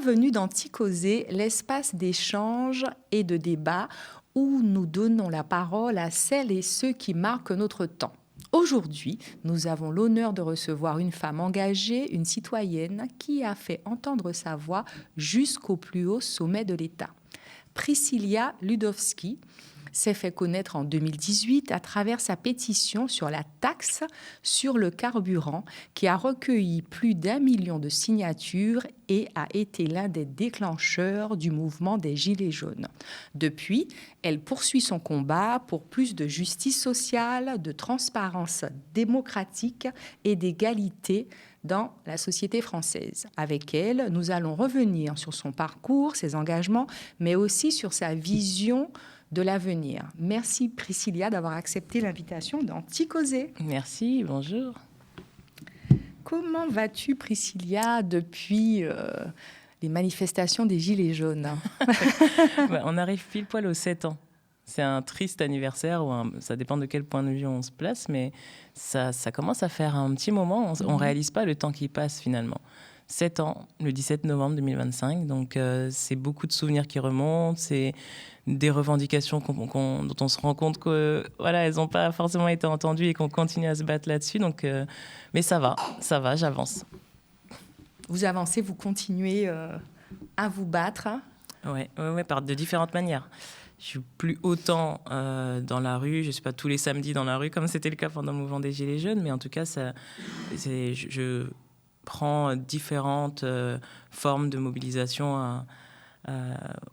Bienvenue dans Ticosé, l'espace d'échange et de débat où nous donnons la parole à celles et ceux qui marquent notre temps. Aujourd'hui, nous avons l'honneur de recevoir une femme engagée, une citoyenne qui a fait entendre sa voix jusqu'au plus haut sommet de l'État. Priscilla Ludowski s'est fait connaître en 2018 à travers sa pétition sur la taxe sur le carburant qui a recueilli plus d'1 million de signatures et a été l'un des déclencheurs du mouvement des Gilets jaunes. Depuis, elle poursuit son combat pour plus de justice sociale, de transparence démocratique et d'égalité dans la société française. Avec elle, nous allons revenir sur son parcours, ses engagements, mais aussi sur sa vision de l'avenir. Merci Priscilla d'avoir accepté l'invitation dans Ticosé. Merci, bonjour. Comment vas-tu Priscilla depuis les manifestations des Gilets jaunes? On arrive pile poil aux 7 ans. C'est un triste anniversaire, ça dépend de quel point de vue on se place, mais ça commence à faire un petit moment. On ne réalise pas le temps qui passe finalement. 7 ans, le 17 novembre 2025, donc c'est beaucoup de souvenirs qui remontent, c'est des revendications dont on se rend compte que voilà, elles n'ont pas forcément été entendues et qu'on continue à se battre là-dessus. Donc, mais ça va, j'avance. Vous avancez, vous continuez à vous battre. Ouais, de différentes manières. Je suis plus autant dans la rue, je suis pas tous les samedis dans la rue comme c'était le cas pendant le mouvement des Gilets jaunes, mais en tout cas, je prends différentes formes de mobilisation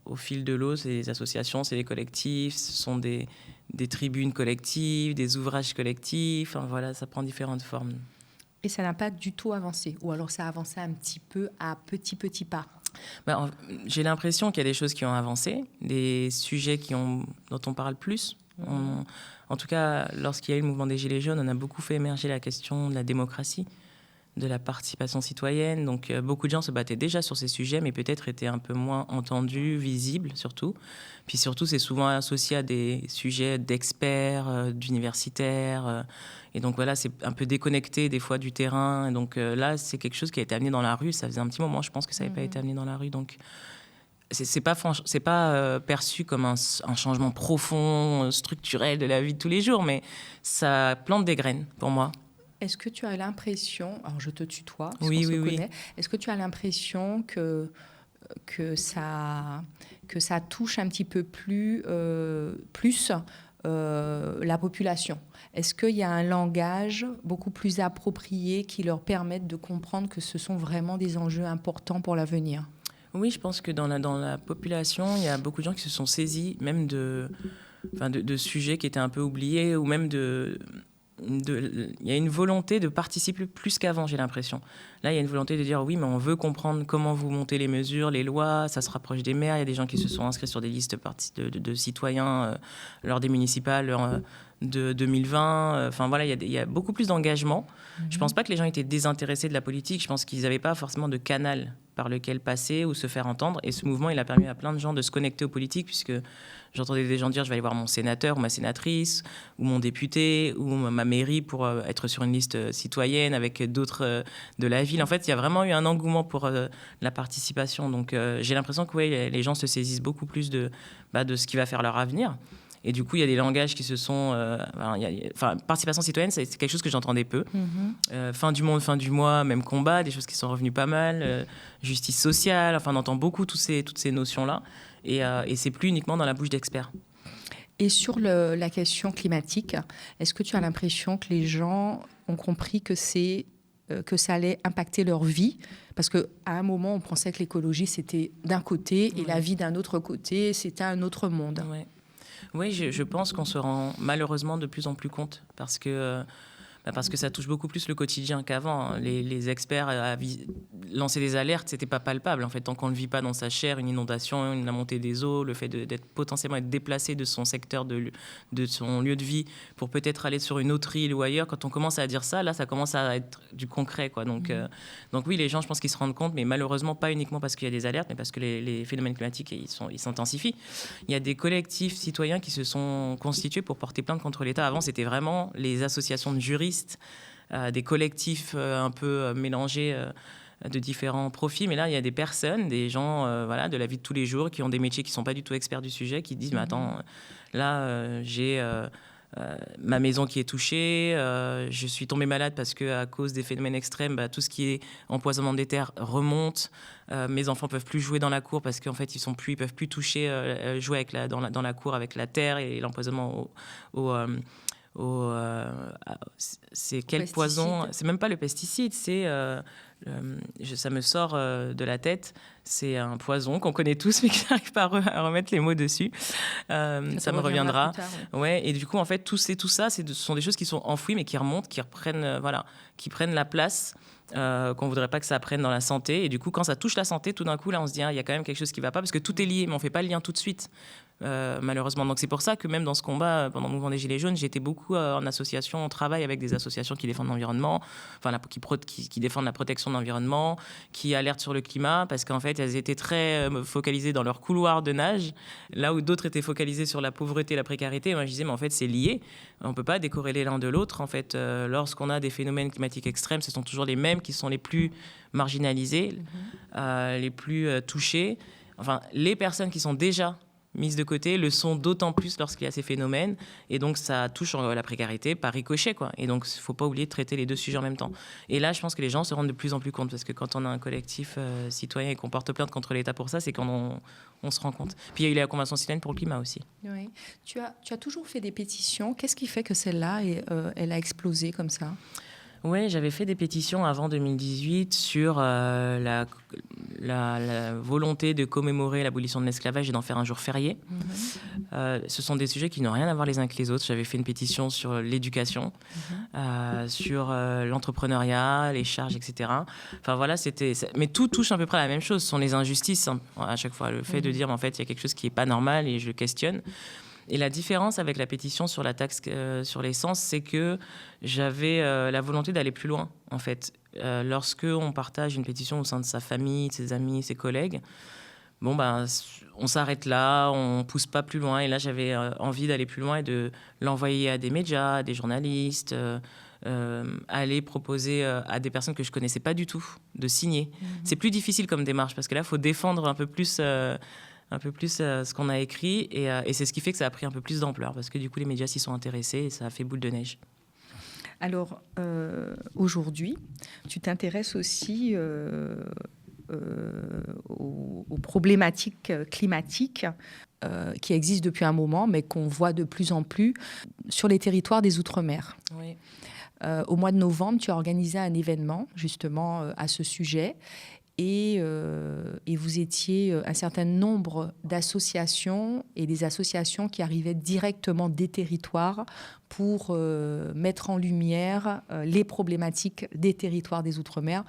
au fil de l'eau. C'est des associations, c'est des collectifs, ce sont des tribunes collectives, des ouvrages collectifs. Enfin, voilà, ça prend différentes formes. Et ça n'a pas du tout avancé? Ou alors ça a avancé un petit peu à petits pas? J'ai l'impression qu'il y a des choses qui ont avancé, des sujets dont on parle plus. En tout cas, lorsqu'il y a eu le mouvement des Gilets jaunes, on a beaucoup fait émerger la question de la démocratie, de la participation citoyenne. Donc, beaucoup de gens se battaient déjà sur ces sujets, mais peut-être étaient un peu moins entendus, visibles surtout. Puis surtout, c'est souvent associé à des sujets d'experts, d'universitaires. Et donc, voilà, c'est un peu déconnecté des fois du terrain. Et donc, là, c'est quelque chose qui a été amené dans la rue. Ça faisait un petit moment, je pense, que ça n'avait pas été amené dans la rue. Donc, c'est pas perçu comme un changement profond, structurel de la vie de tous les jours, mais ça plante des graines pour moi. Est-ce que tu as l'impression, alors je te tutoie, parce oui, qu'on se oui. connaît, est-ce que tu as l'impression que ça touche un petit peu plus la population? Est-ce qu'il y a un langage beaucoup plus approprié qui leur permette de comprendre que ce sont vraiment des enjeux importants pour l'avenir? Oui, je pense que dans la population, il y a beaucoup de gens qui se sont saisis même de sujets qui étaient un peu oubliés, ou même il y a une volonté de participer plus qu'avant, j'ai l'impression. Là, il y a une volonté de dire oui, mais on veut comprendre comment vous montez les mesures, les lois, ça se rapproche des maires. Il y a des gens qui se sont inscrits sur des listes de citoyens lors des municipales de 2020. Enfin voilà, il y a beaucoup plus d'engagement. Je ne pense pas que les gens étaient désintéressés de la politique. Je pense qu'ils n'avaient pas forcément de canal par lequel passer ou se faire entendre. Et ce mouvement, il a permis à plein de gens de se connecter aux politiques, puisque j'entendais des gens dire « je vais aller voir mon sénateur ou ma sénatrice, ou mon député, ou ma mairie pour être sur une liste citoyenne avec d'autres de la ville ». En fait, il y a vraiment eu un engouement pour la participation. Donc, j'ai l'impression que les gens se saisissent beaucoup plus de ce qui va faire leur avenir. Et du coup, il y a des langages qui se sont... participation citoyenne, c'est quelque chose que j'entendais peu. Fin du monde, fin du mois, même combat, des choses qui sont revenues pas mal. Justice sociale, enfin, on entend beaucoup toutes ces notions-là. Et c'est plus uniquement dans la bouche d'experts. Et sur la question climatique, est-ce que tu as l'impression que les gens ont compris que ça allait impacter leur vie? Parce qu'à un moment, on pensait que l'écologie, c'était d'un côté, et la vie d'un autre côté, c'était un autre monde. Oui, je pense qu'on se rend malheureusement de plus en plus compte, parce que ça touche beaucoup plus le quotidien qu'avant. Les experts lancer des alertes, c'était pas palpable. En fait, tant qu'on ne le vit pas dans sa chair, une inondation, la montée des eaux, le fait d'être potentiellement être déplacé de son secteur, de son lieu de vie, pour peut-être aller sur une autre île ou ailleurs, quand on commence à dire ça, là, ça commence à être du concret, quoi. Donc oui, les gens, je pense qu'ils se rendent compte, mais malheureusement pas uniquement parce qu'il y a des alertes, mais parce que les phénomènes climatiques, ils s'intensifient. Il y a des collectifs citoyens qui se sont constitués pour porter plainte contre l'État. Avant, c'était vraiment les associations de juristes, des collectifs un peu mélangés de différents profils, mais là, il y a des personnes, des gens voilà, de la vie de tous les jours qui ont des métiers qui ne sont pas du tout experts du sujet, qui disent, mais attends, là, j'ai ma maison qui est touchée, je suis tombée malade parce qu'à cause des phénomènes extrêmes, tout ce qui est empoisonnement des terres remonte, mes enfants ne peuvent plus jouer dans la cour parce qu'en fait, ils ne peuvent plus toucher, jouer dans la cour avec la terre et l'empoisonnement c'est quel poison? C'est même pas le pesticide, c'est ça me sort de la tête. C'est un poison qu'on connaît tous, mais que je n'arrive pas à remettre les mots dessus. Ça me reviendra. Tard, ouais. Et du coup, en fait, tout ça, ce sont des choses qui sont enfouies, mais qui remontent, qui reprennent, qui prennent la place. Qu'on voudrait pas que ça prenne dans la santé. Et du coup, quand ça touche la santé, tout d'un coup, là, on se dit, il y a quand même quelque chose qui va pas, parce que tout est lié, mais on fait pas le lien tout de suite. Malheureusement. Donc c'est pour ça que même dans ce combat, pendant le mouvement des Gilets jaunes, j'étais beaucoup en association, on travaille avec des associations qui défendent l'environnement, qui défendent la protection de l'environnement, qui alertent sur le climat, parce qu'en fait, elles étaient très focalisées dans leur couloir de nage, là où d'autres étaient focalisés sur la pauvreté et la précarité. Moi, je disais, mais en fait, c'est lié. On peut pas décorréler l'un de l'autre. En fait, lorsqu'on a des phénomènes climatiques extrêmes, ce sont toujours les mêmes qui sont les plus marginalisés, les plus touchés. Enfin, les personnes qui sont déjà mises de côté le sont d'autant plus lorsqu'il y a ces phénomènes, et donc ça touche la précarité par ricochet, quoi. Et donc il ne faut pas oublier de traiter les deux sujets en même temps. Et là, je pense que les gens se rendent de plus en plus compte, parce que quand on a un collectif citoyen et qu'on porte plainte contre l'État pour ça, c'est quand on se rend compte. Puis il y a eu la Convention citoyenne pour le climat aussi. Oui. Tu as toujours fait des pétitions. Qu'est-ce qui fait que celle-là, elle a explosé comme ça ? Oui, j'avais fait des pétitions avant 2018 sur la volonté de commémorer l'abolition de l'esclavage et d'en faire un jour férié. Ce sont des sujets qui n'ont rien à voir les uns avec les autres. J'avais fait une pétition sur l'éducation, sur l'entrepreneuriat, les charges, etc. Enfin voilà, mais tout touche à peu près à la même chose. Ce sont les injustices, hein, à chaque fois. Le fait de dire, en fait, il y a quelque chose qui n'est pas normal et je le questionne. Et la différence avec la pétition sur la taxe sur l'essence, c'est que j'avais la volonté d'aller plus loin, en fait. Lorsque on partage une pétition au sein de sa famille, de ses amis, ses collègues, on s'arrête là, on pousse pas plus loin. Et là, j'avais envie d'aller plus loin et de l'envoyer à des médias, à des journalistes, aller proposer à des personnes que je connaissais pas du tout de signer. C'est plus difficile comme démarche, parce que là, il faut défendre un peu plus ce qu'on a écrit, et c'est ce qui fait que ça a pris un peu plus d'ampleur, parce que du coup les médias s'y sont intéressés et ça a fait boule de neige. Alors aujourd'hui, tu t'intéresses aussi aux problématiques climatiques qui existent depuis un moment, mais qu'on voit de plus en plus sur les territoires des Outre-mer. Oui. Au mois de novembre, tu as organisé un événement justement à ce sujet. Et vous étiez un certain nombre d'associations, et des associations qui arrivaient directement des territoires pour mettre en lumière les problématiques des territoires des Outre-mer.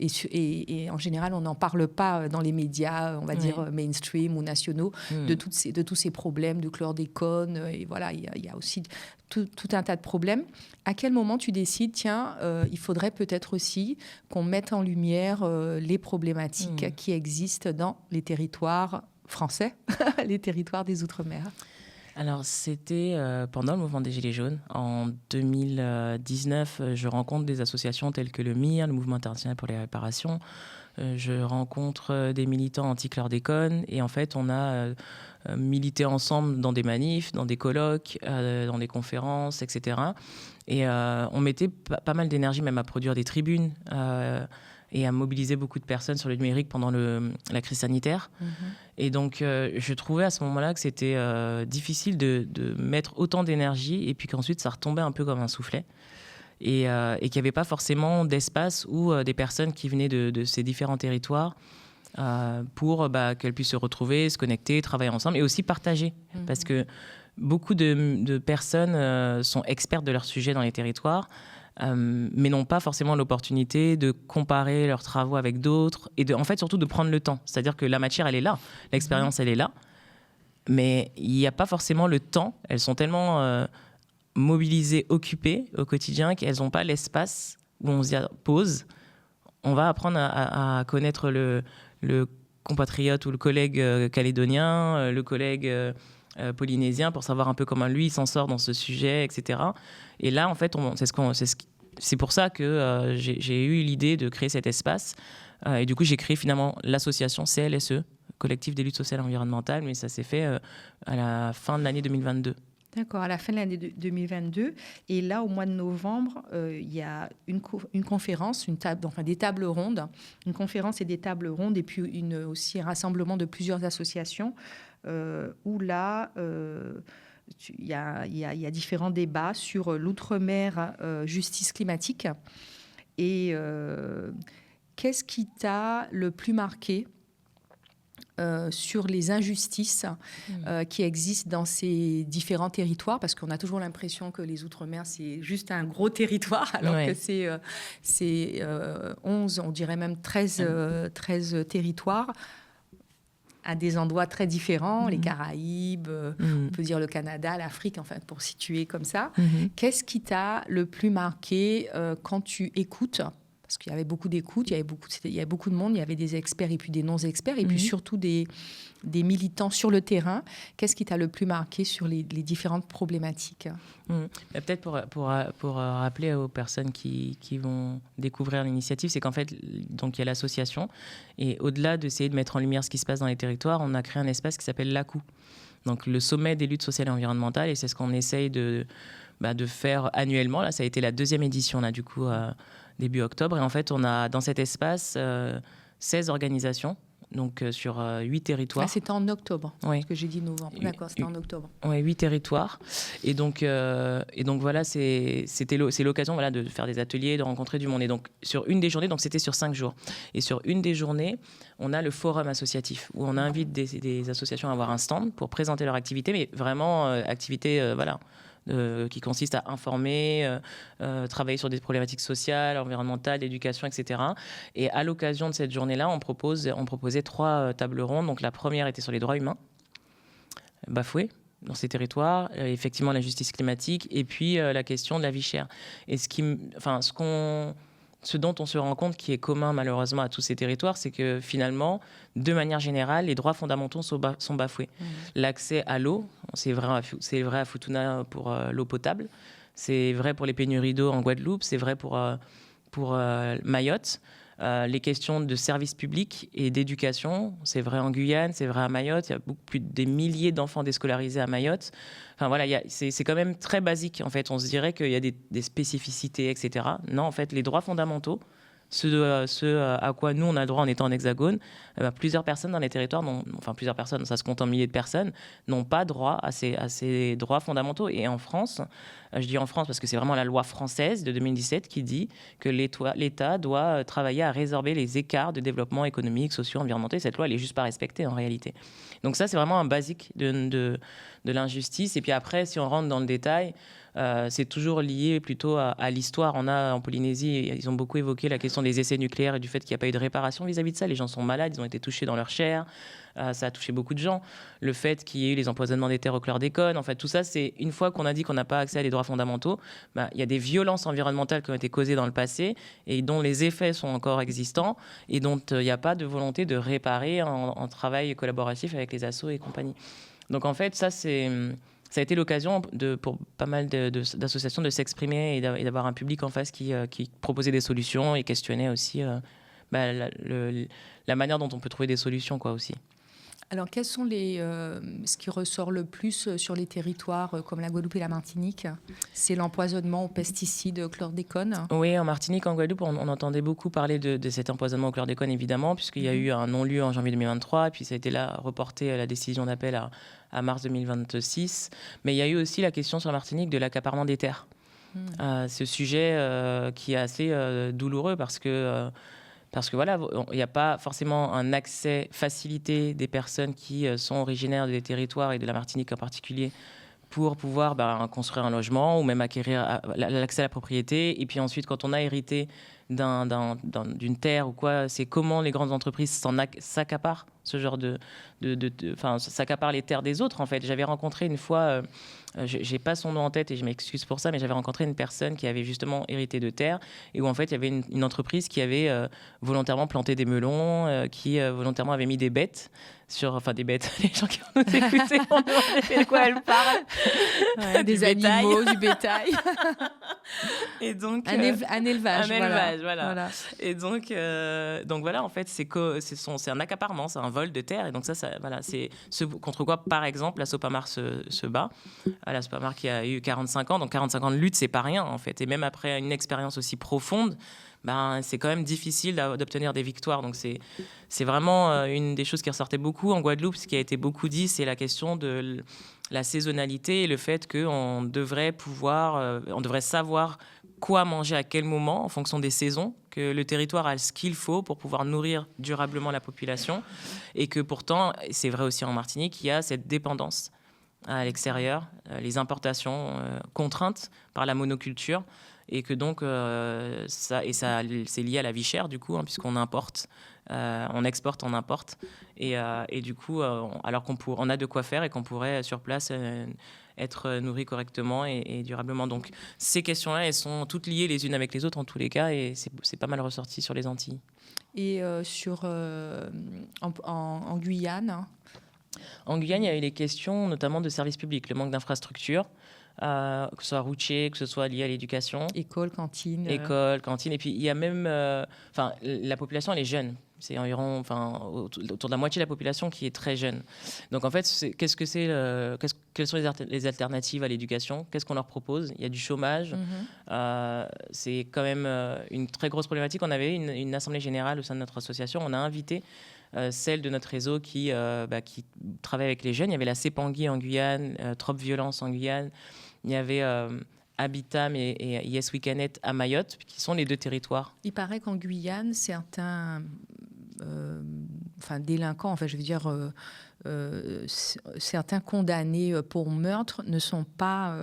Et en général, on n'en parle pas dans les médias, on va dire mainstream ou nationaux, de tous ces problèmes de chlordécone. Et voilà, il y a aussi tout un tas de problèmes. À quel moment tu décides, tiens, il faudrait peut-être aussi qu'on mette en lumière les problématiques qui existent dans les territoires français, les territoires des Outre-mer? Alors, c'était pendant le mouvement des Gilets jaunes. En 2019, je rencontre des associations telles que le MIR, le Mouvement international pour les réparations. Je rencontre des militants anti-chlordécone. Et en fait, on a milité ensemble dans des manifs, dans des colloques, dans des conférences, etc. Et on mettait pas mal d'énergie même à produire des tribunes et à mobiliser beaucoup de personnes sur le numérique pendant la crise sanitaire. Et donc, je trouvais à ce moment-là que c'était difficile de mettre autant d'énergie, et puis qu'ensuite, ça retombait un peu comme un soufflet. Et qu'il n'y avait pas forcément d'espace où des personnes qui venaient de ces différents territoires pour qu'elles puissent se retrouver, se connecter, travailler ensemble, et aussi partager. Parce que beaucoup de personnes sont expertes de leur sujet dans les territoires, mais n'ont pas forcément l'opportunité de comparer leurs travaux avec d'autres, et en fait surtout de prendre le temps. C'est-à-dire que la matière, elle est là, l'expérience, elle est là, mais il n'y a pas forcément le temps. Elles sont tellement mobilisées, occupées au quotidien, qu'elles n'ont pas l'espace où on se dit pause. On va apprendre à connaître le compatriote ou le collègue calédonien, le collègue polynésien, pour savoir un peu comment lui il s'en sort dans ce sujet, etc. Et là, en fait, c'est pour ça que j'ai eu l'idée de créer cet espace. Et du coup, j'ai créé finalement l'association CLSE, Collectif des luttes sociales et environnementales, mais ça s'est fait à la fin de l'année 2022. D'accord, à la fin de l'année 2022. Et là, au mois de novembre, il y a une conférence, des tables rondes, une conférence et des tables rondes, et puis aussi un rassemblement de plusieurs associations, où là, il y a différents débats sur l'outre-mer, justice climatique. Et qu'est-ce qui t'a le plus marqué sur les injustices qui existent dans ces différents territoires, parce qu'on a toujours l'impression que les Outre-mer, c'est juste un gros territoire, alors que c'est 11, on dirait même 13 territoires, à des endroits très différents, les Caraïbes, on peut dire le Canada, l'Afrique, enfin, pour situer comme ça. Qu'est-ce qui t'a le plus marqué quand tu écoutes ? Parce qu'il y avait beaucoup d'écoutes, il y avait beaucoup de monde, il y avait des experts et puis des non-experts, et puis surtout des militants sur le terrain. Qu'est-ce qui t'a le plus marqué sur les différentes problématiques ? Peut-être pour rappeler aux personnes qui vont découvrir l'initiative, c'est qu'en fait, donc, il y a l'association, et au-delà d'essayer de mettre en lumière ce qui se passe dans les territoires, on a créé un espace qui s'appelle l'ACU, donc le sommet des luttes sociales et environnementales, et c'est ce qu'on essaye de faire annuellement. Là, ça a été la 2e édition, là, du coup, début octobre. Et en fait, on a dans cet espace 16 organisations, donc sur 8 territoires. C'était en octobre, oui. Parce que j'ai dit novembre. D'accord, c'était en octobre. Oui, 8 territoires. Et donc voilà, c'est l'occasion de faire des ateliers, de rencontrer du monde. Et donc, sur une des journées, donc c'était sur 5 jours. Et sur une des journées, on a le forum associatif, où on invite des associations à avoir un stand pour présenter leur activité, mais vraiment activité, qui consiste à informer, travailler sur des problématiques sociales, environnementales, d'éducation, etc. Et à l'occasion de cette journée-là, on proposait 3 tables rondes. Donc la première était sur les droits humains bafoués dans ces territoires, effectivement la justice climatique, et puis la question de la vie chère. Et ce dont on se rend compte qui est commun malheureusement à tous ces territoires, c'est que finalement, de manière générale, les droits fondamentaux sont bafoués. L'accès à l'eau, c'est vrai à Futuna pour l'eau potable, c'est vrai pour les pénuries d'eau en Guadeloupe, c'est vrai pour Mayotte. Les questions de services publics et d'éducation, c'est vrai en Guyane, c'est vrai à Mayotte. Il y a plus des milliers d'enfants déscolarisés à Mayotte. Enfin voilà, c'est quand même très basique. En fait, on se dirait qu'il y a des spécificités, etc. Non, en fait, les droits fondamentaux, ce à quoi nous on a le droit en étant en hexagone, plusieurs personnes dans les territoires, plusieurs personnes, ça se compte en milliers de personnes, n'ont pas droit à ces droits fondamentaux. Et en France, je dis en France parce que c'est vraiment la loi française de 2017 qui dit que l'État doit travailler à résorber les écarts de développement économique, sociaux, environnementaux. Et cette loi, elle n'est juste pas respectée en réalité. Donc ça, c'est vraiment un basique de l'injustice. Et puis après, si on rentre dans le détail, c'est toujours lié plutôt à l'histoire. On a en Polynésie, ils ont beaucoup évoqué la question des essais nucléaires et du fait qu'il n'y a pas eu de réparation vis-à-vis de ça. Les gens sont malades, ils ont été touchés dans leur chair. Ça a touché beaucoup de gens. Le fait qu'il y ait eu les empoisonnements des terres au chlordécone, en fait, tout ça, c'est une fois qu'on a dit qu'on n'a pas accès à des droits fondamentaux, il y a des violences environnementales qui ont été causées dans le passé et dont les effets sont encore existants et dont il n'y a pas de volonté de réparer en travail collaboratif avec les assos et compagnie. Donc en fait, ça a été l'occasion pour pas mal d'associations de s'exprimer et d'avoir un public en face qui proposait des solutions et questionnait aussi la manière dont on peut trouver des solutions, quoi, aussi. Alors, quels sont ce qui ressort le plus sur les territoires comme la Guadeloupe et la Martinique ? C'est l'empoisonnement aux pesticides, au chlordécone ? Oui, en Martinique, en Guadeloupe, on entendait beaucoup parler de cet empoisonnement au chlordécone, évidemment, puisqu'il y a eu un non-lieu en janvier 2023, et puis ça a été reporté la décision d'appel à mars 2026. Mais il y a eu aussi la question sur la Martinique de l'accaparement des terres. Ce sujet qui est assez douloureux parce que voilà, il n'y a pas forcément un accès facilité des personnes qui sont originaires des territoires et de la Martinique en particulier pour pouvoir construire un logement ou même acquérir l'accès à la propriété. Et puis ensuite, quand on a hérité d'une terre ou quoi, c'est comment les grandes entreprises s'accaparent ce genre s'accaparent les terres des autres, en fait. J'avais rencontré une fois, j'ai pas son nom en tête et je m'excuse pour ça, mais j'avais rencontré une personne qui avait justement hérité de terre et où en fait il y avait une entreprise qui avait volontairement planté des melons, qui volontairement avait mis des bêtes des bêtes, les gens qui vont nous écouter vont demander de quoi elle parle. Des animaux, du bétail. Et donc, un élevage. Voilà. Et donc voilà, en fait, c'est un accaparement, c'est un vol de terre. Et donc voilà, c'est ce contre quoi, par exemple, la Sopamar se bat. La Sopamar qui a eu 45 ans. Donc 45 ans de lutte, c'est pas rien, en fait. Et même après une expérience aussi profonde, c'est quand même difficile d'obtenir des victoires. Donc c'est vraiment une des choses qui ressortait beaucoup en Guadeloupe. Ce qui a été beaucoup dit, c'est la question de la saisonnalité et le fait qu'on devrait on devrait savoir quoi manger à quel moment en fonction des saisons, que le territoire a ce qu'il faut pour pouvoir nourrir durablement la population, et que pourtant, c'est vrai aussi en Martinique, il y a cette dépendance à l'extérieur, les importations contraintes par la monoculture, et que donc ça c'est lié à la vie chère du coup, puisqu'on importe, on exporte, on importe, et du coup alors on a de quoi faire et qu'on pourrait sur place être nourri correctement et durablement. Donc ces questions-là, elles sont toutes liées les unes avec les autres en tous les cas, et c'est pas mal ressorti sur les Antilles. Et en Guyane. En Guyane, il y a eu les questions notamment de services publics, le manque d'infrastructures, que ce soit routier, que ce soit lié à l'éducation. École, cantine. Et puis il y a même... la population, elle est jeune. C'est environ autour de la moitié de la population qui est très jeune. Donc en fait, quelles sont les alternatives à l'éducation? Qu'est-ce qu'on leur propose? Il y a du chômage. C'est quand même une très grosse problématique. On avait une assemblée générale au sein de notre association. On a invité celle de notre réseau qui travaille avec les jeunes. Il y avait la CEPANGUI en Guyane, Trop Violence en Guyane. Il y avait Habitam et Yes We Can It à Mayotte, qui sont les deux territoires. Il paraît qu'en Guyane, certains délinquants, certains condamnés pour meurtre ne sont pas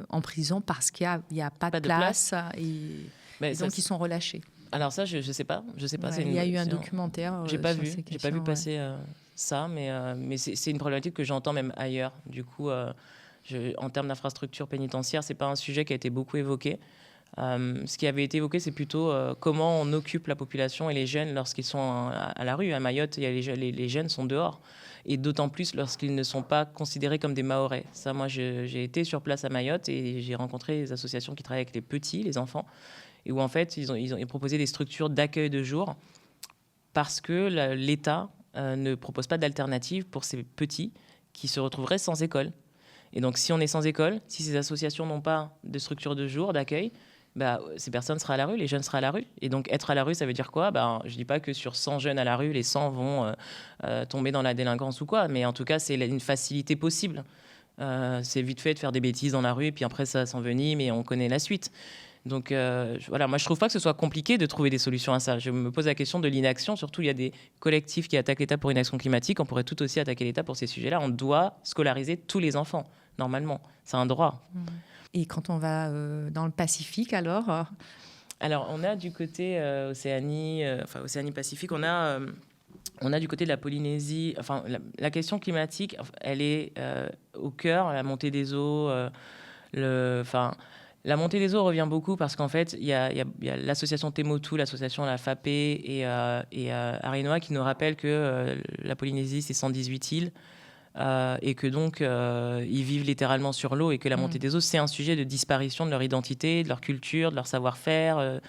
en prison parce qu'il n'y a pas de place. Et donc ils sont relâchés. Alors ça, je sais pas. Il y a eu un documentaire. J'ai pas vu passer ça, mais c'est une problématique que j'entends même ailleurs. Du coup, en termes d'infrastructure pénitentiaire, c'est pas un sujet qui a été beaucoup évoqué. Ce qui avait été évoqué, c'est plutôt comment on occupe la population et les jeunes lorsqu'ils sont à la rue. À Mayotte, les jeunes sont dehors, et d'autant plus lorsqu'ils ne sont pas considérés comme des Mahorais. Ça, moi, j'ai été sur place à Mayotte et j'ai rencontré des associations qui travaillent avec les petits, les enfants, et où en fait ils ont proposé des structures d'accueil de jour parce que l'État ne propose pas d'alternative pour ces petits qui se retrouveraient sans école. Et donc si on est sans école, si ces associations n'ont pas de structure de jour, d'accueil, ces personnes seraient à la rue, les jeunes seraient à la rue. Et donc être à la rue, ça veut dire quoi? Je ne dis pas que sur 100 jeunes à la rue, les 100 vont tomber dans la délinquance ou quoi, mais en tout cas c'est une facilité possible. C'est vite fait de faire des bêtises dans la rue, et puis après ça s'envenime et on connaît la suite. Donc voilà, moi je trouve pas que ce soit compliqué de trouver des solutions à ça. Je me pose la question de l'inaction. Surtout, il y a des collectifs qui attaquent l'État pour une action climatique. On pourrait tout aussi attaquer l'État pour ces sujets-là. On doit scolariser tous les enfants, normalement. C'est un droit. Et quand on va dans le Pacifique, alors on a du côté Océanie-Pacifique, on a du côté de la Polynésie. La question climatique, elle est au cœur, la montée des eaux, la montée des eaux revient beaucoup parce qu'en fait, il y a l'association Temotu, l'association la FAPE et Arinoa qui nous rappellent que la Polynésie, c'est 118 îles et que donc ils vivent littéralement sur l'eau, et que la montée des eaux, c'est un sujet de disparition de leur identité, de leur culture, de leur savoir-faire, de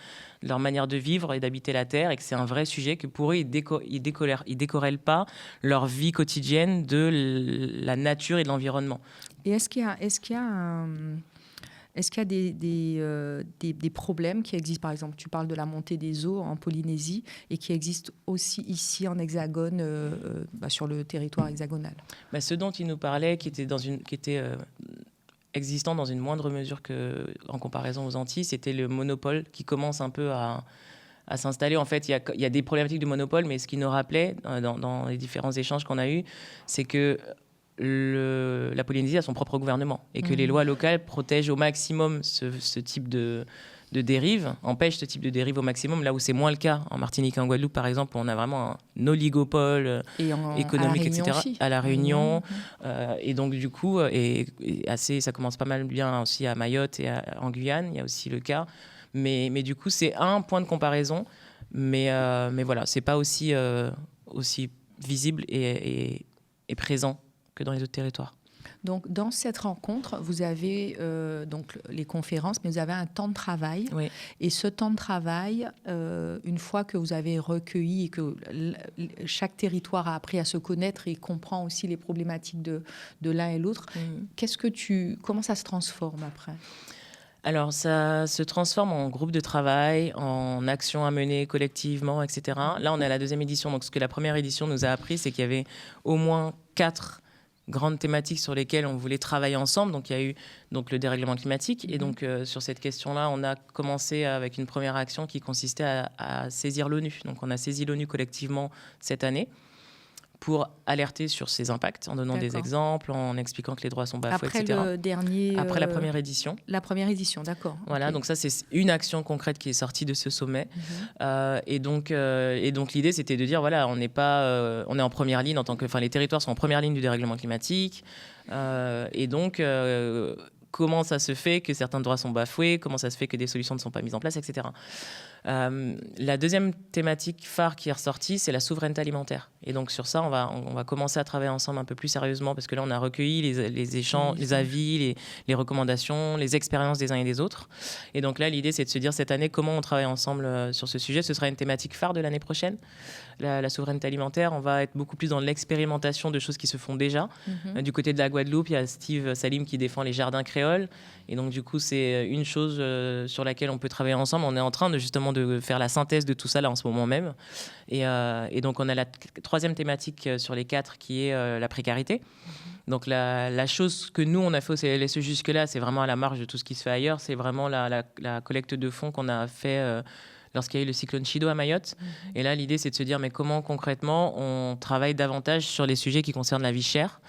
leur manière de vivre et d'habiter la Terre, et que c'est un vrai sujet, que pour eux, ils décorrélent pas leur vie quotidienne de la nature et de l'environnement. Et est-ce qu'il y a des problèmes qui existent? Par exemple, tu parles de la montée des eaux en Polynésie et qui existent aussi ici en Hexagone, sur le territoire hexagonal. Ce dont il nous parlait, qui était existant dans une moindre mesure en comparaison aux Antilles, c'était le monopole qui commence un peu à s'installer. En fait, il y a des problématiques de monopole, mais ce qu'il nous rappelait dans les différents échanges qu'on a eus, c'est que la Polynésie a son propre gouvernement et que les lois locales protègent au maximum ce type de dérive, empêchent ce type de dérive au maximum, là où c'est moins le cas en Martinique et en Guadeloupe, par exemple, où on a vraiment un oligopole économique, etc. Aussi. À La Réunion. Et donc, du coup, ça commence pas mal bien aussi à Mayotte et en Guyane, il y a aussi le cas. Mais du coup, c'est un point de comparaison. Mais voilà, c'est pas aussi visible et présent que dans les autres territoires. Donc, dans cette rencontre, vous avez donc les conférences, mais vous avez un temps de travail. Oui. Et ce temps de travail, une fois que vous avez recueilli et que chaque territoire a appris à se connaître et comprend aussi les problématiques de l'un et l'autre, comment ça se transforme après ? Alors, ça se transforme en groupe de travail, en actions à mener collectivement, etc. Là, on est à la 2e édition. Donc, ce que la première édition nous a appris, c'est qu'il y avait au moins 4 grandes thématiques sur lesquelles on voulait travailler ensemble. Donc, il y a eu le dérèglement climatique. Et donc, sur cette question-là, on a commencé avec une première action qui consistait à saisir l'ONU. Donc, on a saisi l'ONU collectivement cette année pour alerter sur ses impacts, en donnant des exemples, en expliquant que les droits sont bafoués, etc. Après la première édition. La première édition, d'accord. Voilà, donc ça, c'est une action concrète qui est sortie de ce sommet. Et donc l'idée, c'était de dire, voilà, on est en première ligne les territoires sont en première ligne du dérèglement climatique. Et donc, comment ça se fait que certains droits sont bafoués, comment ça se fait que des solutions ne sont pas mises en place, etc. La deuxième thématique phare qui est ressortie, c'est la souveraineté alimentaire. Et donc sur ça, on va commencer à travailler ensemble un peu plus sérieusement, parce que là, on a recueilli les échanges, les avis, les recommandations, les expériences des uns et des autres. Et donc là, l'idée, c'est de se dire cette année, comment on travaille ensemble sur ce sujet. Ce sera une thématique phare de l'année prochaine. La souveraineté alimentaire, on va être beaucoup plus dans l'expérimentation de choses qui se font déjà. Du côté de la Guadeloupe, il y a Steve Salim qui défend les jardins créoles. Et donc, du coup, c'est une chose sur laquelle on peut travailler ensemble. On est en train de faire la synthèse de tout ça là en ce moment même. Et donc, on a la troisième thématique sur les 4 qui est la précarité. Donc, la chose que nous, on a fait au CLSE jusque-là, c'est vraiment à la marge de tout ce qui se fait ailleurs. C'est vraiment la collecte de fonds qu'on a fait lorsqu'il y a eu le cyclone Chido à Mayotte. Et là, l'idée, c'est de se dire, mais comment concrètement on travaille davantage sur les sujets qui concernent la vie chère.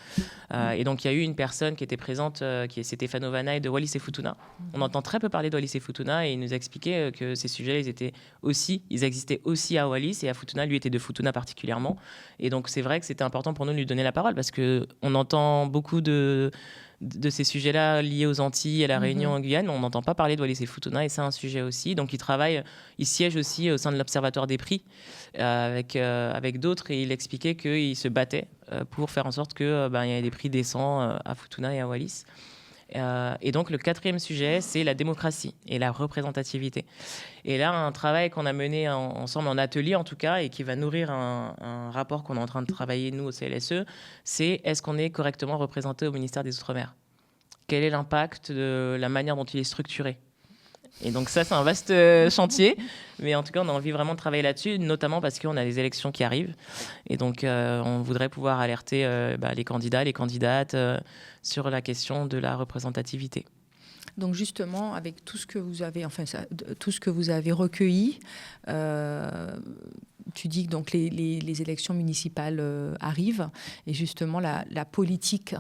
Et donc, il y a eu une personne qui était présente, c'est Stéphane Vanaï de Wallis et Futuna. On entend très peu parler de Wallis et Futuna, et il nous a expliqué que ces sujets, ils existaient aussi à Wallis, et à Futuna, lui était de Futuna particulièrement. Et donc, c'est vrai que c'était important pour nous de lui donner la parole, parce qu'on entend beaucoup de ces sujets-là liés aux Antilles, à la Réunion, en Guyane. On n'entend pas parler de Wallis et Futuna, et c'est un sujet aussi. Donc, il siège aussi au sein de l'Observatoire des prix avec d'autres, et il expliquait qu'il se battait pour faire en sorte qu'il y ait des prix décents à Futuna et à Wallis. Et donc, le 4e sujet, c'est la démocratie et la représentativité. Et là, un travail qu'on a mené ensemble, en atelier en tout cas, et qui va nourrir un rapport qu'on est en train de travailler, nous, au CLSE, c'est est-ce qu'on est correctement représenté au ministère des Outre-mer ? Quel est l'impact de la manière dont il est structuré ? Et donc ça, c'est un vaste chantier. Mais en tout cas, on a envie vraiment de travailler là-dessus, notamment parce qu'on a des élections qui arrivent. Et donc, on voudrait pouvoir alerter les candidats, les candidates sur la question de la représentativité. Donc justement, avec tout ce que vous avez recueilli, tu dis que donc les élections municipales arrivent, et justement la politique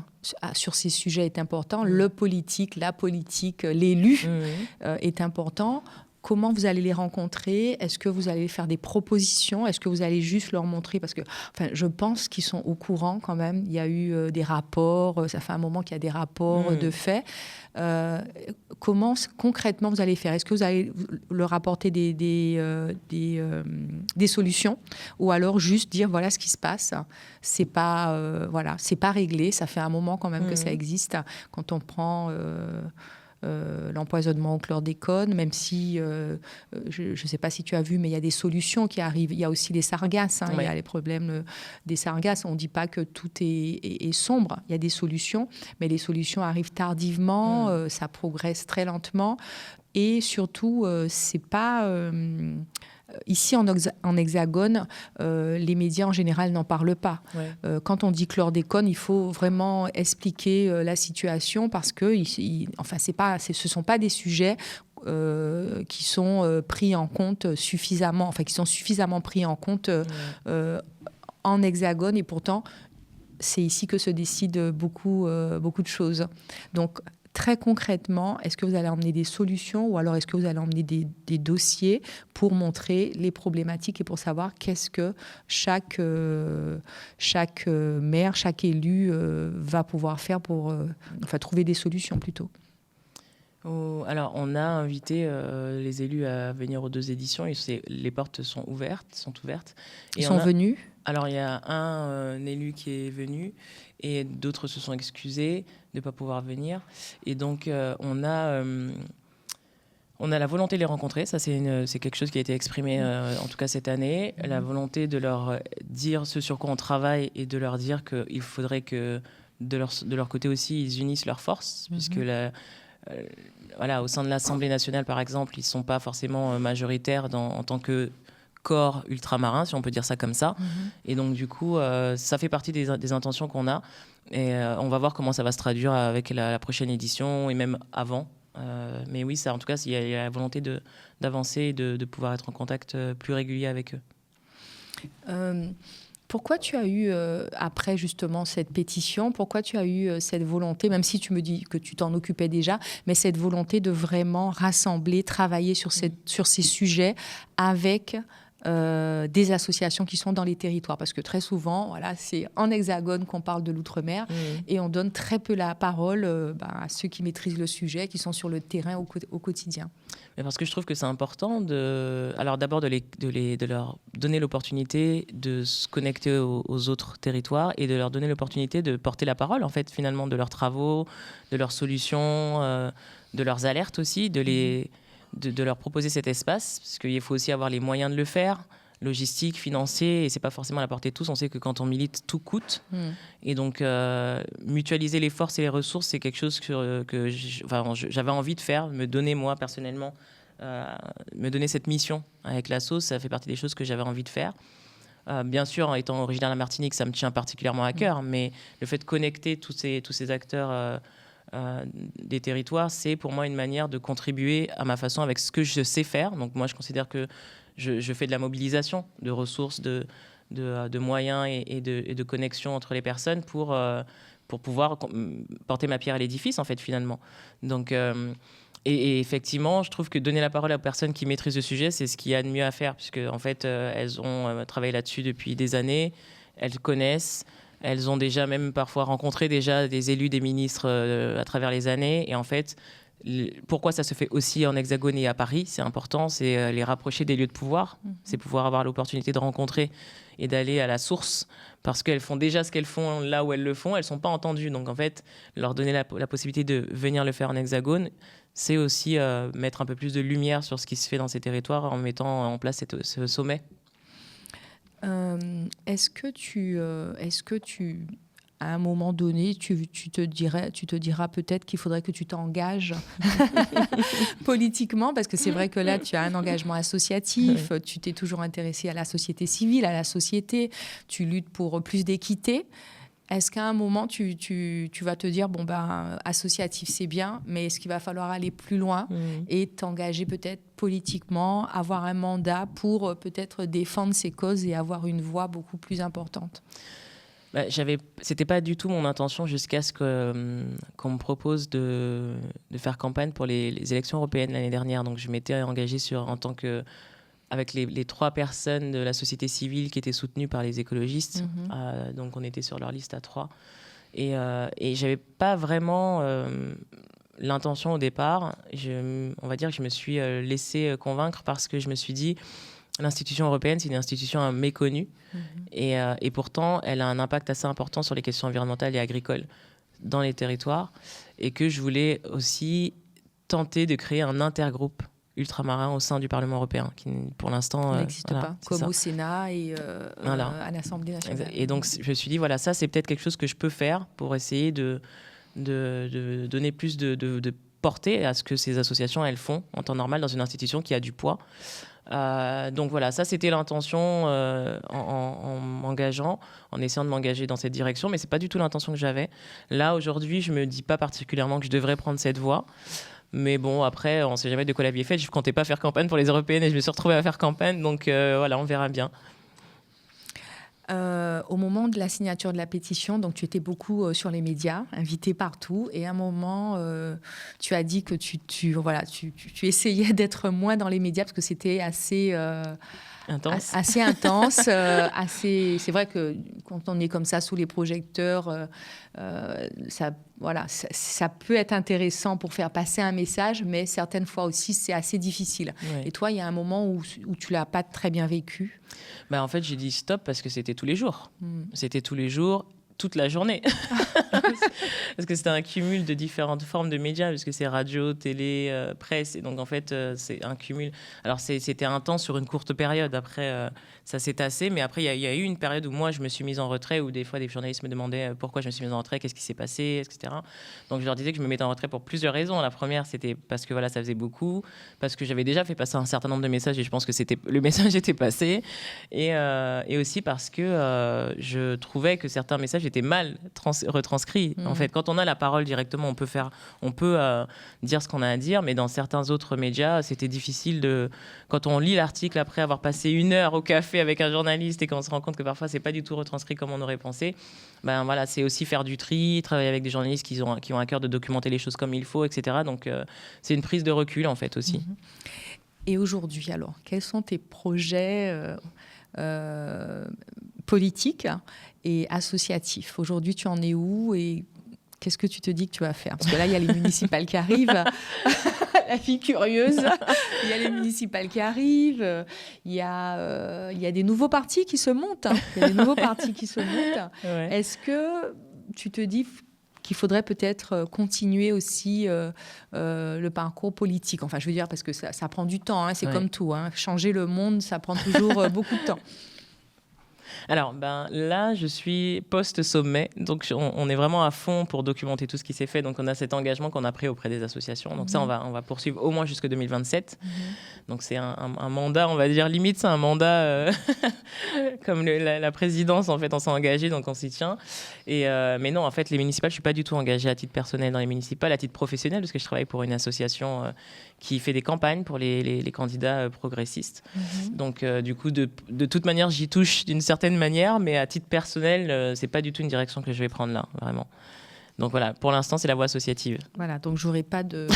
sur ces sujets est important. La politique, l'élu est important. Comment vous allez les rencontrer ? Est-ce que vous allez faire des propositions ? Est-ce que vous allez juste leur montrer ? Parce que je pense qu'ils sont au courant quand même. Il y a eu des rapports. Ça fait un moment qu'il y a des rapports de faits. Comment concrètement vous allez faire ? Est-ce que vous allez leur apporter des solutions ? Ou alors juste dire voilà ce qui se passe. C'est pas réglé. Ça fait un moment quand même que ça existe. Quand on prend... l'empoisonnement au chlordécone, même si, je ne sais pas si tu as vu, mais il y a des solutions qui arrivent. Il y a aussi les sargasses, il y a les problèmes des sargasses. On ne dit pas que tout est sombre, il y a des solutions, mais les solutions arrivent tardivement, ça progresse très lentement, et surtout, c'est pas... Ici, en Hexagone, les médias en général n'en parlent pas. Ouais. Quand on dit chlordécone, il faut vraiment expliquer la situation, parce que ce ne sont pas des sujets qui sont pris en compte suffisamment, qui sont suffisamment pris en compte en Hexagone, et pourtant, c'est ici que se décident beaucoup de choses. Donc, très concrètement, est-ce que vous allez emmener des solutions, ou alors est-ce que vous allez emmener des dossiers pour montrer les problématiques et pour savoir qu'est-ce que chaque maire, chaque élu va pouvoir faire pour trouver des solutions plutôt ? Alors, on a invité les élus à venir aux 2 éditions et les portes sont ouvertes. Ils sont venus? Alors, il y a un élu qui est venu et d'autres se sont excusés de ne pas pouvoir venir. Et donc, on a la volonté de les rencontrer. Ça, c'est quelque chose qui a été exprimé, en tout cas cette année. La volonté de leur dire ce sur quoi on travaille et de leur dire qu'il faudrait que, de leur côté aussi, ils unissent leurs forces, puisque voilà, au sein de l'Assemblée nationale, par exemple, ils ne sont pas forcément majoritaires en tant que corps ultramarin, si on peut dire ça comme ça. Et donc, du coup, ça fait partie des intentions qu'on a. Et on va voir comment ça va se traduire avec la prochaine édition et même avant. Mais oui, ça, en tout cas, il y a la volonté d'avancer et de pouvoir être en contact plus régulier avec eux. Pourquoi tu as eu, après justement cette pétition, pourquoi tu as eu cette volonté, même si tu me dis que tu t'en occupais déjà, mais cette volonté de vraiment rassembler, travailler sur ces sujets avec des associations qui sont dans les territoires? Parce que très souvent, voilà, c'est en Hexagone qu'on parle de l'outre-mer et on donne très peu la parole à ceux qui maîtrisent le sujet, qui sont sur le terrain au quotidien. Mais parce que je trouve que c'est important alors d'abord de leur donner l'opportunité de se connecter aux autres territoires et de leur donner l'opportunité de porter la parole, en fait, finalement, de leurs travaux, de leurs solutions, de leurs alertes aussi, de leur proposer cet espace, parce qu'il faut aussi avoir les moyens de le faire, logistique, financier, et c'est pas forcément à la portée de tous. On sait que quand on milite, tout coûte. Et donc, mutualiser les forces et les ressources, c'est quelque chose que j'avais envie de faire, me donner moi, personnellement, me donner cette mission avec l'asso, ça fait partie des choses que j'avais envie de faire. Bien sûr, en étant originaire de la Martinique, ça me tient particulièrement à cœur, mais le fait de connecter tous ces acteurs des territoires, c'est pour moi une manière de contribuer à ma façon avec ce que je sais faire. Donc moi, je considère que je fais de la mobilisation de ressources, de moyens et de connexion entre les personnes pour pouvoir porter ma pierre à l'édifice, en fait, finalement. Donc, et effectivement, je trouve que donner la parole aux personnes qui maîtrisent le sujet, c'est ce qu'il y a de mieux à faire, puisque en fait, elles ont travaillé là-dessus depuis des années, elles connaissent. Elles ont déjà même parfois rencontré déjà des élus, des ministres à travers les années. Et en fait, pourquoi ça se fait aussi en Hexagone et à Paris, c'est important, c'est les rapprocher des lieux de pouvoir. C'est pouvoir avoir l'opportunité de rencontrer et d'aller à la source, parce qu'elles font déjà ce qu'elles font là où elles le font, elles ne sont pas entendues. Donc en fait, leur donner la possibilité de venir le faire en Hexagone, c'est aussi mettre un peu plus de lumière sur ce qui se fait dans ces territoires en mettant en place ce sommet. Est-ce que tu, à un moment donné, tu te diras peut-être qu'il faudrait que tu t'engages politiquement, parce que c'est vrai que là, tu as un engagement associatif, tu t'es toujours intéressé à la société civile, à la société, tu luttes pour plus d'équité. Est-ce qu'à un moment, tu vas te dire, associatif, c'est bien, mais est-ce qu'il va falloir aller plus loin et t'engager peut-être politiquement, avoir un mandat pour peut-être défendre ces causes et avoir une voix beaucoup plus importante? C'était pas du tout mon intention jusqu'à ce qu'on me propose de faire campagne pour les élections européennes l'année dernière. Donc je m'étais engagée avec les 3 personnes de la société civile qui étaient soutenues par les écologistes. Donc on était sur leur liste à 3. Et j'avais pas vraiment l'intention au départ. On va dire que je me suis laissée convaincre parce que je me suis dit, l'institution européenne, c'est une institution méconnue. Et pourtant, elle a un impact assez important sur les questions environnementales et agricoles dans les territoires. Et que je voulais aussi tenter de créer un intergroupe ultramarin au sein du Parlement européen, qui pour l'instant n'existe pas, comme au Sénat et à l'Assemblée nationale. Et donc je me suis dit, voilà, ça c'est peut-être quelque chose que je peux faire pour essayer de donner plus de portée à ce que ces associations elles font en temps normal dans une institution qui a du poids. Donc voilà, ça c'était l'intention en m'engageant, en essayant de m'engager dans cette direction, mais c'est pas du tout l'intention que j'avais. Là aujourd'hui, je me dis pas particulièrement que je devrais prendre cette voie. Mais bon, après, on ne sait jamais de quoi la vie est faite. Je ne comptais pas faire campagne pour les européennes et je me suis retrouvée à faire campagne. Donc voilà, on verra bien. Au moment de la signature de la pétition, donc tu étais beaucoup sur les médias, invité partout. Et à un moment, tu as dit que tu essayais d'être moins dans les médias parce que c'était assez Intense. Assez intense. C'est vrai que quand on est comme ça sous les projecteurs, ça peut être intéressant pour faire passer un message, mais certaines fois aussi, c'est assez difficile. Ouais. Et toi, il y a un moment où tu l'as pas très bien vécu. En fait, j'ai dit stop parce que c'était tous les jours. C'était tous les jours, toute la journée. Parce que c'était un cumul de différentes formes de médias, puisque c'est radio, télé, presse. Et donc, en fait, c'est un cumul. Alors, c'était intense sur une courte période. Après, ça s'est tassé. Mais après, il y a eu une période où moi, je me suis mise en retrait, où des fois, des journalistes me demandaient pourquoi je me suis mise en retrait, qu'est-ce qui s'est passé, etc. Donc, je leur disais que je me mettais en retrait pour plusieurs raisons. La première, c'était parce que voilà, ça faisait beaucoup, parce que j'avais déjà fait passer un certain nombre de messages et je pense que le message était passé. Et aussi parce que je trouvais que certains messages étaient mal retranscrits. En fait, quand on a la parole directement, on peut dire ce qu'on a à dire, mais dans certains autres médias, c'était difficile quand on lit l'article après avoir passé 1 heure au café avec un journaliste et qu'on se rend compte que parfois c'est pas du tout retranscrit comme on aurait pensé. Voilà, c'est aussi faire du tri, travailler avec des journalistes qui ont à cœur de documenter les choses comme il faut, etc. Donc c'est une prise de recul en fait aussi. Et aujourd'hui, alors, quels sont tes projets politiques et associatifs? Aujourd'hui, tu en es où et qu'est-ce que tu te dis que tu vas faire? Parce que là, il y a les municipales qui arrivent. La fille curieuse. Il y a les municipales qui arrivent. Il y a des nouveaux partis qui se montent. Ouais. Est-ce que tu te dis qu'il faudrait peut-être continuer aussi le parcours politique? Enfin, je veux dire, parce que ça prend du temps. C'est comme tout. Changer le monde, ça prend toujours beaucoup de temps. Alors, là, je suis post-sommet, donc on est vraiment à fond pour documenter tout ce qui s'est fait. Donc, on a cet engagement qu'on a pris auprès des associations. Donc, ça, on va poursuivre au moins jusqu'en 2027. Donc, c'est un mandat, on va dire, limite, c'est un mandat comme la présidence, en fait, on s'est engagé, donc on s'y tient. Mais non, en fait, les municipales, je ne suis pas du tout engagée à titre personnel dans les municipales, à titre professionnel, parce que je travaille pour une association qui fait des campagnes pour les candidats progressistes. Donc, du coup, de toute manière, j'y touche d'une certaine manière, mais à titre personnel, c'est pas du tout une direction que je vais prendre là, vraiment. Donc voilà, pour l'instant, c'est la voie associative. Voilà, donc j'aurais pas de...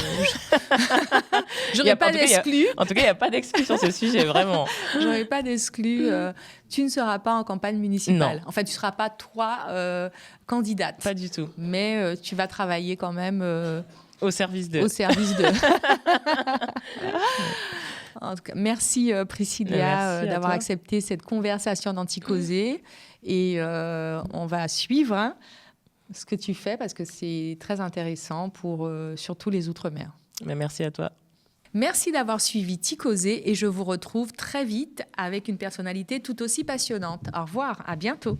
j'aurais pas d'exclus. En tout cas, il n'y a pas d'exclus sur ce sujet, vraiment. J'aurais pas d'exclus. Tu ne seras pas en campagne municipale. Non. Enfin, tu ne seras pas, toi, candidate. Pas du tout. Mais tu vas travailler quand même... au service de... En tout cas, merci Priscilla d'avoir accepté cette conversation d'Anticauser. Et on va suivre ce que tu fais parce que c'est très intéressant pour surtout les Outre-mer. Merci à toi. Merci d'avoir suivi Ticauser et je vous retrouve très vite avec une personnalité tout aussi passionnante. Au revoir, à bientôt.